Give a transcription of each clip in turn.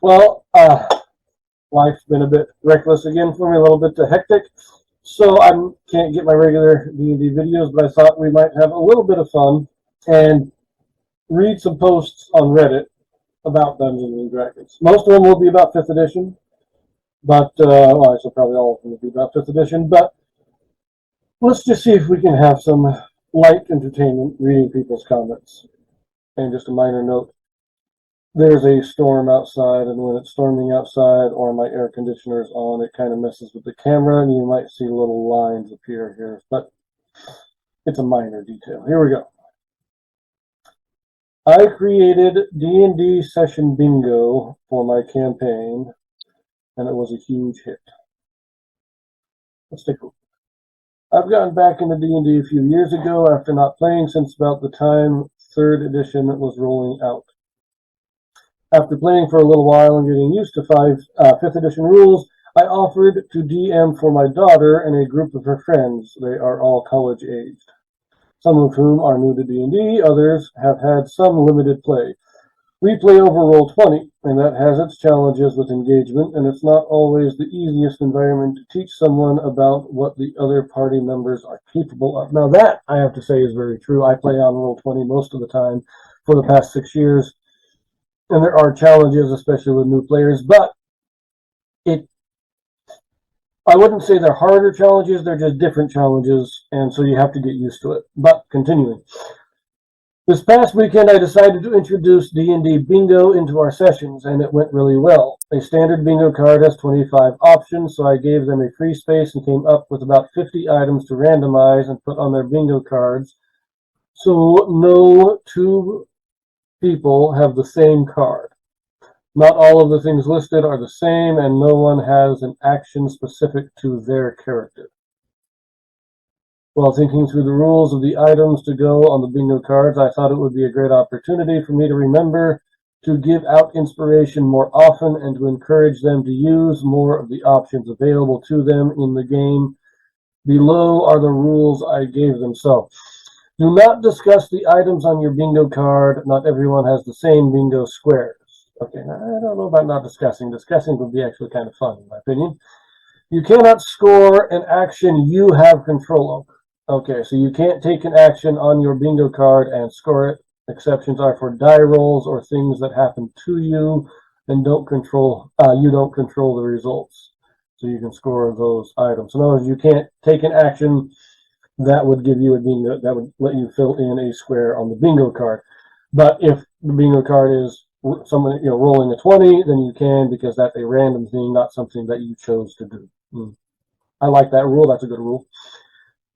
Well, life's been a bit reckless again for me, a little bit hectic. So I can't get my regular D&D videos, but I thought we might have a little bit of fun and read some posts on Reddit about Dungeons and Dragons. Most of them will be about 5th edition, but, well, actually probably all of them will be about 5th edition, but let's just see if we can have some light entertainment reading people's comments. And just a minor note, there's a storm outside, and when it's storming outside or my air conditioner is on, it kind of messes with the camera, and you might see little lines appear here, but it's a minor detail. Here we go. I created D&D session bingo for my campaign, and it was a huge hit. Let's take a look. I've gotten back into D&D a few years ago after not playing since about the time 3rd edition was rolling out. After playing for a little while and getting used to 5th edition rules, I offered to DM for my daughter and a group of her friends. They are all college-aged, some of whom are new to D&D, others have had some limited play. We play over Roll20, and that has its challenges with engagement, and it's not always the easiest environment to teach someone about what the other party members are capable of. Now that, I have to say, is very true. I play on Roll20 most of the time for the past 6 years, and there are challenges, especially with new players, but I wouldn't say they're harder challenges, they're just different challenges, and so you have to get used to it. But continuing. This past weekend, I decided to introduce D&D Bingo into our sessions, and it went really well. A standard bingo card has 25 options, so I gave them a free space and came up with about 50 items to randomize and put on their bingo cards, so no two people have the same card. Not all of the things listed are the same, and no one has an action specific to their character. While thinking through the rules of the items to go on the bingo cards, I thought it would be a great opportunity for me to remember to give out inspiration more often and to encourage them to use more of the options available to them in the game. Below are the rules I gave them. So, do not discuss the items on your bingo card. Not everyone has the same bingo squares. Okay, now I don't know about not discussing. Discussing would be actually kind of fun, in my opinion. You cannot score an action you have control over. Okay, so you can't take an action on your bingo card and score it. Exceptions are for die rolls or things that happen to you and you don't control the results. So you can score those items. In other words, you can't take an action that would give you a bingo, that would let you fill in a square on the bingo card. But if the bingo card is someone rolling a 20, then you can, because that's a random thing, not something that you chose to do. I like that rule. That's a good rule.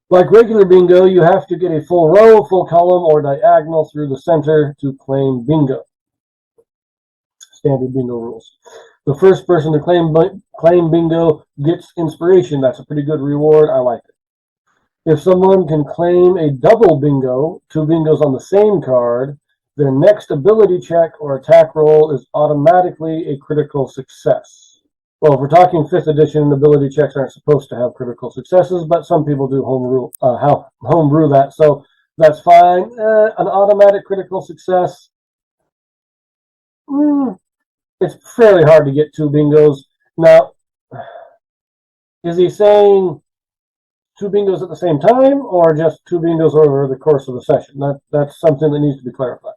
Like regular bingo, you have to get a full row, full column, or diagonal through the center to claim bingo. Standard bingo rules. The first person to claim bingo gets inspiration. That's a pretty good reward. I like it. If someone can claim a double bingo, 2 bingos on the same card, their next ability check or attack roll is automatically a critical success. Well, if we're talking 5th edition, ability checks aren't supposed to have critical successes, but some people do homebrew that, so that's fine. An automatic critical success, it's fairly hard to get 2 bingos. Now, is he saying 2 bingos at the same time, or just 2 bingos over the course of the session? That's something that needs to be clarified.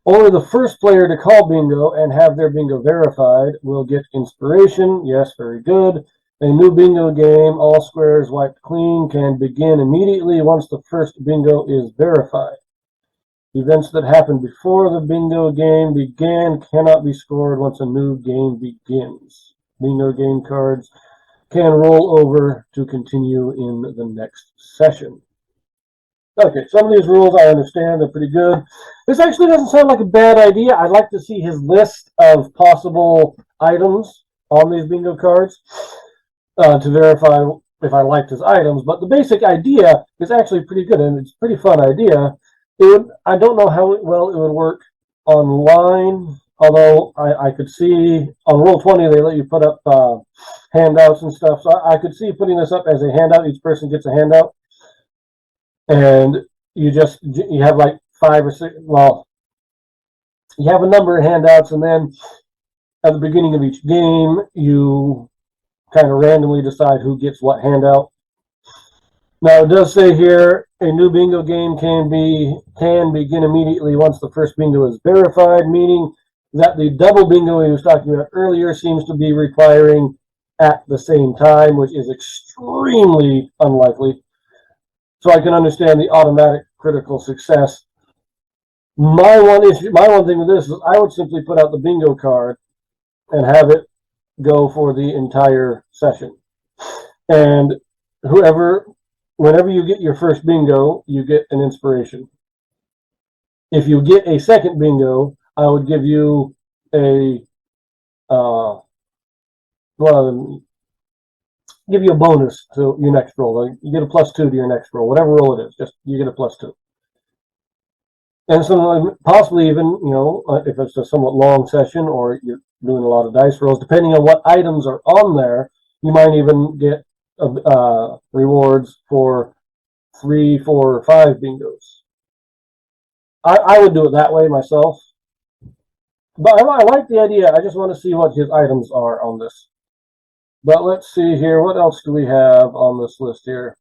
Only the first player to call bingo and have their bingo verified will get inspiration. Yes, very good. A new bingo game, all squares wiped clean, can begin immediately once the first bingo is verified. Events that happened before the bingo game began cannot be scored once a new game begins. Bingo game cards can roll over to continue in the next session. Okay, some of these rules I understand, they're pretty good. This actually doesn't sound like a bad idea. I'd like to see his list of possible items on these bingo cards to verify if I liked his items. But the basic idea is actually pretty good, and it's a pretty fun idea. I don't know how well it would work online, although I could see on Roll20 they let you put up handouts and stuff. So I could see putting this up as a handout. Each person gets a handout. And you have like 5 or 6, well, you have a number of handouts, and then At the beginning of each game, you kind of randomly decide who gets what handout. Now it does say here a new bingo game can begin immediately once the first bingo is verified, meaning that the double bingo he was talking about earlier seems to be requiring at the same time, which is extremely unlikely. So I can understand the automatic critical success. My one thing with this is I would simply put out the bingo card and have it go for the entire session. And whenever you get your first bingo, you get an inspiration. If you get a second bingo, I would give you give you a bonus to your next roll. Like you get a +2 to your next roll, whatever roll it is. Just you get a +2. And so possibly even, if it's a somewhat long session or you're doing a lot of dice rolls, depending on what items are on there, you might even get rewards for 3, 4, or 5 bingos. I would do it that way myself. But I like the idea. I just want to see what his items are on this. But let's see here. What else do we have on this list here?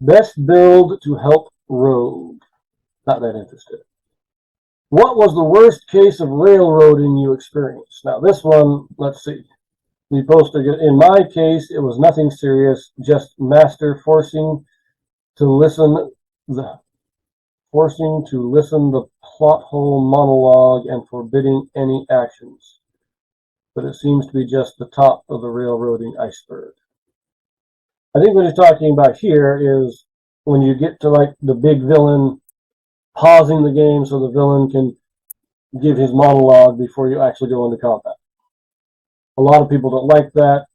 Best build to help rogue. Not that interested. What was the worst case of railroading you experienced? Now this one, let's see. We posted it. In my case, it was nothing serious, just master forcing to listen the plot hole monologue and forbidding any actions. But it seems to be just the top of the railroading iceberg. I think what he's talking about here is when you get to like the big villain, pausing the game so the villain can give his monologue before you actually go into combat. A lot of people don't like that.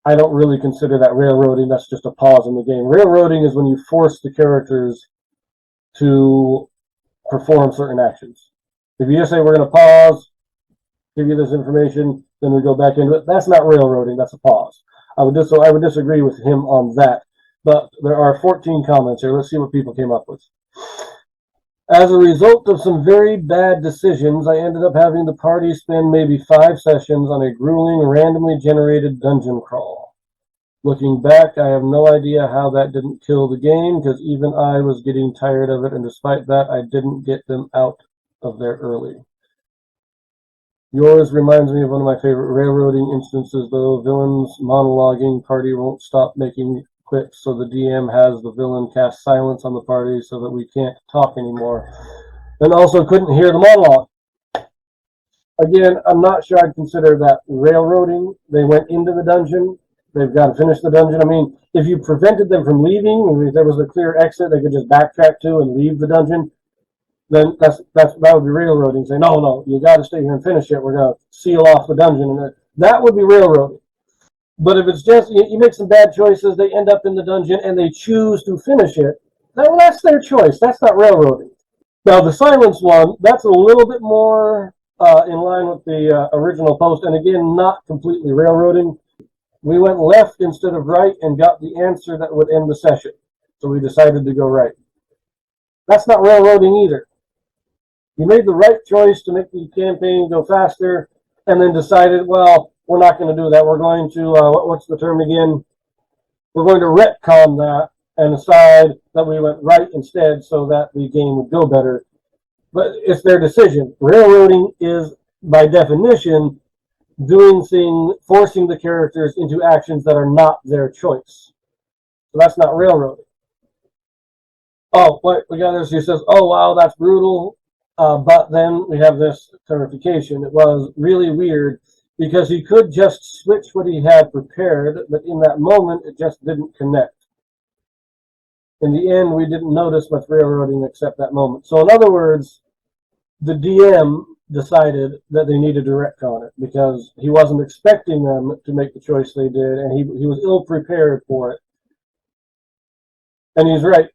I don't really consider that railroading. That's just a pause in the game. Railroading is when you force the characters to perform certain actions. If you just say, we're going to pause, give you this information, then we go back into it, that's not railroading, that's a pause. I would disagree with him on that. But there are 14 comments here. Let's see what people came up with. As a result of some very bad decisions, I ended up having the party spend maybe 5 sessions on a grueling, randomly generated dungeon crawl. Looking back, I have no idea how that didn't kill the game, because even I was getting tired of it, and despite that, I didn't get them out of there early. Yours reminds me of one of my favorite railroading instances, though. Villains monologuing, party won't stop making quips, so the DM has the villain cast silence on the party so that we can't talk anymore. And also couldn't hear the monologue. Again, I'm not sure I'd consider that railroading. They went into the dungeon. They've got to finish the dungeon. I mean, if you prevented them from leaving, if there was a clear exit they could just backtrack to and leave the dungeon, then that would be railroading. Say, no, you got to stay here and finish it. We're going to seal off the dungeon. And that would be railroading. But if it's just, you make some bad choices, they end up in the dungeon, and they choose to finish it, well, that's their choice. That's not railroading. Now, the silence one, that's a little bit more in line with the original post, and again, not completely railroading. We went left instead of right and got the answer that would end the session. So we decided to go right. That's not railroading either. You made the right choice to make the campaign go faster, and then decided, well, we're not going to do that. We're going to, what's the term again? We're going to retcon that and decide that we went right instead so that the game would go better. But it's their decision. Railroading is, by definition, forcing the characters into actions that are not their choice. So that's not railroading. Oh, wait, we got this. He says, oh, wow, that's brutal. But then we have this clarification. It was really weird because he could just switch what he had prepared, but in that moment, it just didn't connect. In the end, we didn't notice much railroading except that moment. So in other words, the DM decided that they needed to retcon it because he wasn't expecting them to make the choice they did, and he was ill-prepared for it. And he's right.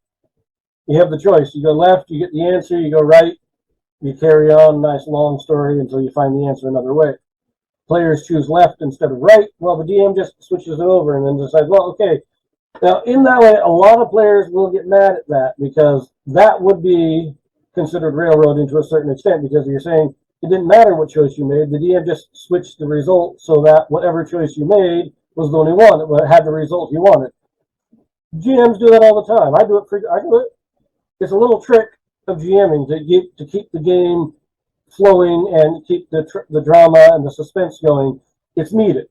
You have the choice. You go left, you get the answer, you go right, you carry on, nice long story until you find the answer another way. Players choose left instead of right. Well, the DM just switches it over and then decides, well, okay. Now, in that way, a lot of players will get mad at that because that would be considered railroading to a certain extent because you're saying, it didn't matter what choice you made. The DM just switched the result so that whatever choice you made was the only one that had the result you wanted. GMs do that all the time. I do it. It's a little trick of GMing to keep the game flowing and keep the drama and the suspense going. It's needed.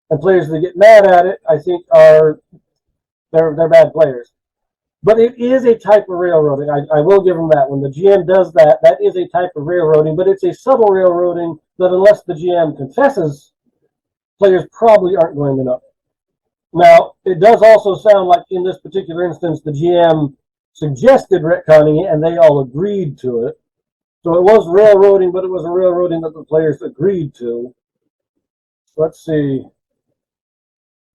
And players that get mad at it, I think, they're bad players. But it is a type of railroading. I will give them that. When the GM does that, that is a type of railroading, but it's a subtle railroading that unless the GM confesses, players probably aren't going to know. Now, it does also sound like in this particular instance, the GM suggested retconning it and they all agreed to it. So it was railroading, but it was a railroading that the players agreed to. Let's see.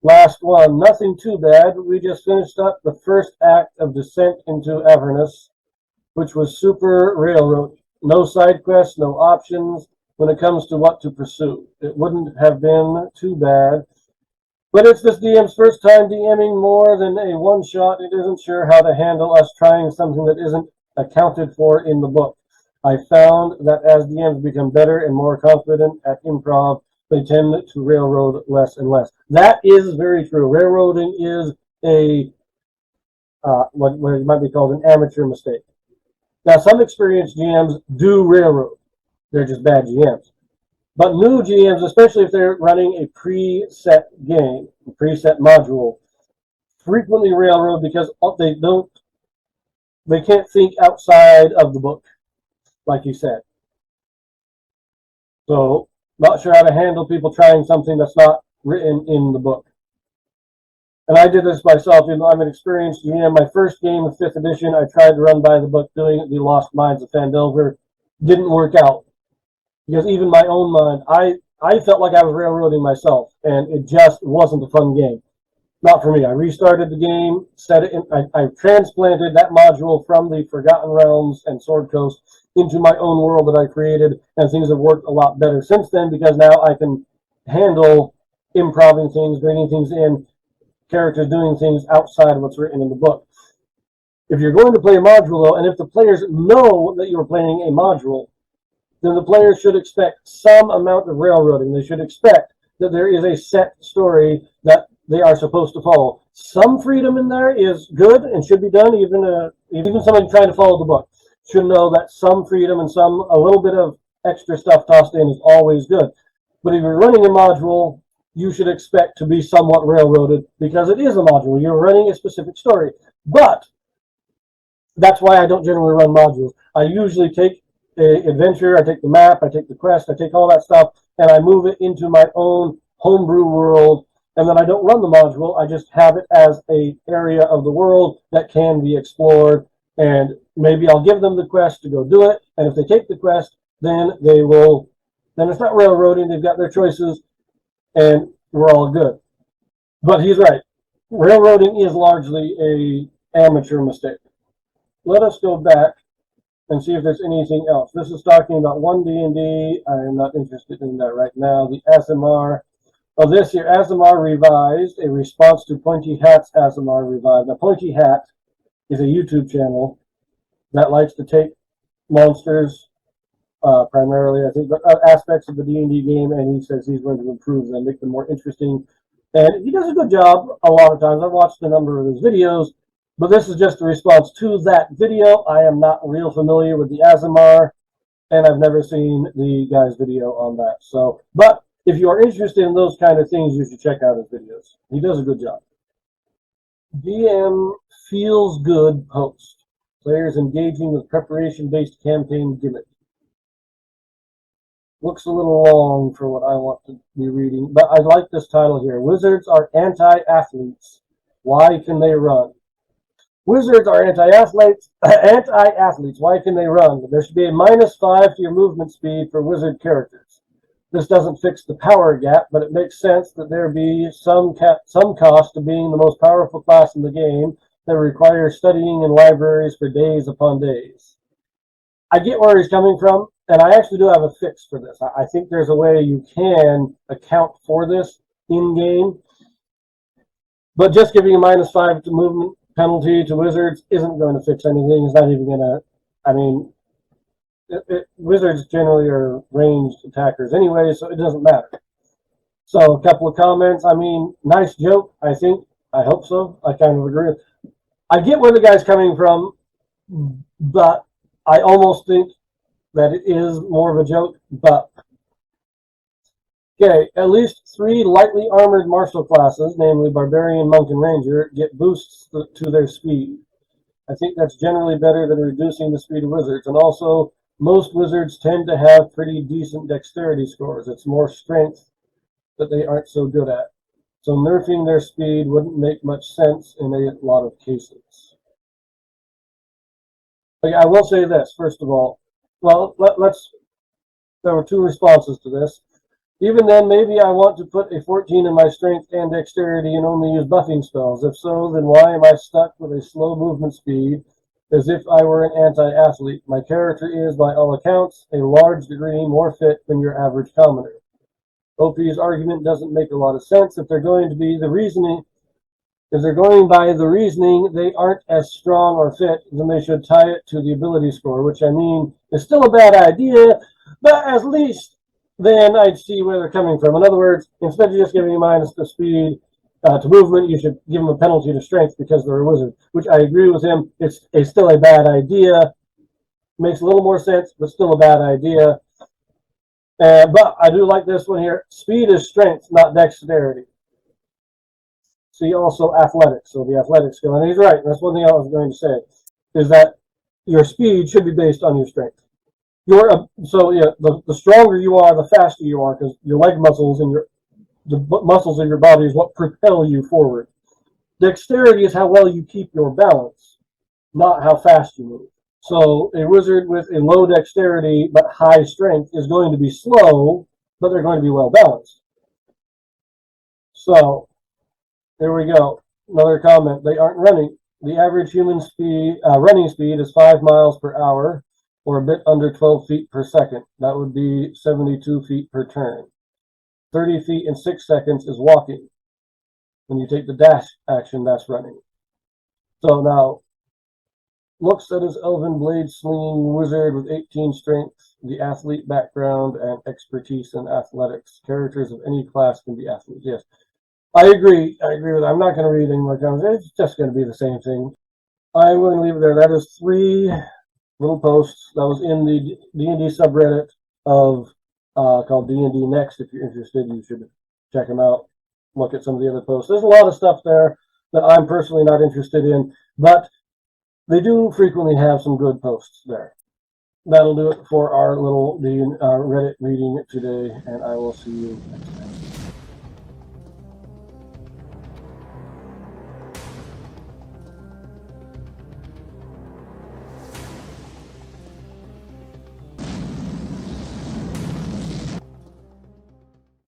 Last one, nothing too bad. We just finished up the first act of Descent into Avernus, which was super railroad. No side quests, no options when it comes to what to pursue. It wouldn't have been too bad. But it's this DM's first time DMing more than a one-shot. It isn't sure how to handle us trying something that isn't accounted for in the book. I found that as DMs become better and more confident at improv, they tend to railroad less and less. That is very true. Railroading is a what might be called an amateur mistake. Now, some experienced GMs do railroad. They're just bad GMs. But new GMs, especially if they're running a preset game, a preset module, frequently railroad because they can't think outside of the book, like you said. So, not sure how to handle people trying something that's not written in the book. And I did this myself. I'm an experienced GM. My first game of 5th edition, I tried to run by the book doing the Lost Mines of Phandelver. Didn't work out. Because even my own mind, I felt like I was railroading myself, and it just wasn't a fun game. Not for me. I restarted the game, set it in, I transplanted that module from the Forgotten Realms and Sword Coast into my own world that I created, and things have worked a lot better since then because now I can handle improving things, bringing things in, characters doing things outside of what's written in the book. If you're going to play a module, though, and if the players know that you're playing a module, then the players should expect some amount of railroading. They should expect that there is a set story that they are supposed to follow. Some freedom in there is good and should be done. Even somebody trying to follow the book should know that some freedom and a little bit of extra stuff tossed in is always good. But if you're running a module, you should expect to be somewhat railroaded because it is a module. You're running a specific story. But that's why I don't generally run modules. I usually take an adventure, I take the map, I take the quest, I take all that stuff, and I move it into my own homebrew world, and then I don't run the module, I just have it as an area of the world that can be explored, and maybe I'll give them the quest to go do it, and if they take the quest, then it's not railroading, they've got their choices, and we're all good. But he's right. Railroading is largely an amateur mistake. Let us go back and see if there's anything else. This is talking about 1 D&D. I am not interested in that right now. The Aasimar. Oh, this year, Aasimar Revised, a response to Pointy Hat's Aasimar Revived. Now, Pointy Hat is a YouTube channel that likes to take monsters, primarily, I think, but aspects of the D&D game, and he says he's going to improve them, make them more interesting. And he does a good job a lot of times. I've watched a number of his videos, but this is just a response to that video. I am not real familiar with the Aasimar, and I've never seen the guy's video on that. So, but if you are interested in those kind of things, you should check out his videos. He does a good job. DM feels good post. Players engaging with preparation-based campaign gimmick. Looks a little long for what I want to be reading, but I like this title here. Wizards are anti-athletes. Why can they run? Wizards are anti-athletes. Why can they run? There should be a -5 to your movement speed for wizard characters. This doesn't fix the power gap, but it makes sense that there be some cost to being the most powerful class in the game that requires studying in libraries for days upon days. I get where he's coming from, and I actually do have a fix for this. I think there's a way you can account for this in-game, but just giving a -5 to movement penalty to wizards isn't going to fix anything. It's not even going to, wizards generally are ranged attackers anyway, so it doesn't matter. So a couple of comments. I mean, nice joke, I think. I hope so. I kind of agree. I get where the guy's coming from, but I almost think that it is more of a joke. But okay, at least 3 lightly armored martial classes, namely Barbarian, Monk, and Ranger, get boosts to their speed. I think that's generally better than reducing the speed of wizards. And also, most wizards tend to have pretty decent dexterity scores. It's more strength that they aren't so good at. So nerfing their speed wouldn't make much sense in a lot of cases. But I will say this, first of all. Well, there were 2 responses to this. Even then, maybe I want to put a 14 in my strength and dexterity and only use buffing spells. If so, then why am I stuck with a slow movement speed as if I were an anti-athlete? My character is, by all accounts, a large degree more fit than your average commoner. OP's argument doesn't make a lot of sense. If they're going by the reasoning they aren't as strong or fit, then they should tie it to the ability score, which I mean is still a bad idea, but at least then I'd see where they're coming from. In other words, instead of just giving a minus to speed to movement, you should give them a penalty to strength because they're a wizard, which I agree with him. It's still a bad idea. Makes a little more sense, but still a bad idea. But I do like this one here. Speed is strength, not dexterity. See also athletics. So the athletics skill. And he's right. That's one thing I was going to say, is that your speed should be based on your strength. The stronger you are, the faster you are, because your leg muscles and the muscles in your body is what propel you forward. Dexterity is how well you keep your balance, not how fast you move. So a wizard with a low dexterity but high strength is going to be slow, but they're going to be well balanced. So there we go. Another comment. They aren't running. The average human running speed is 5 miles per hour, or a bit under 12 feet per second. That would be 72 feet per turn. 30 feet in 6 seconds is walking. When you take the dash action, that's running. So now, looks at his elven blade slinging wizard with 18 strength, the athlete background, and expertise in athletics. Characters of any class can be athletes. Yes, I agree. I agree with that. I'm not going to read any more comments. It's just going to be the same thing. I'm going to leave it there. That is 3 little posts. That was in the D&D subreddit of called D&D Next. If you're interested, you should check them out. Look at some of the other posts. There's a lot of stuff there that I'm personally not interested in, but they do frequently have some good posts there. That'll do it for our little Reddit reading today, and I will see you next time.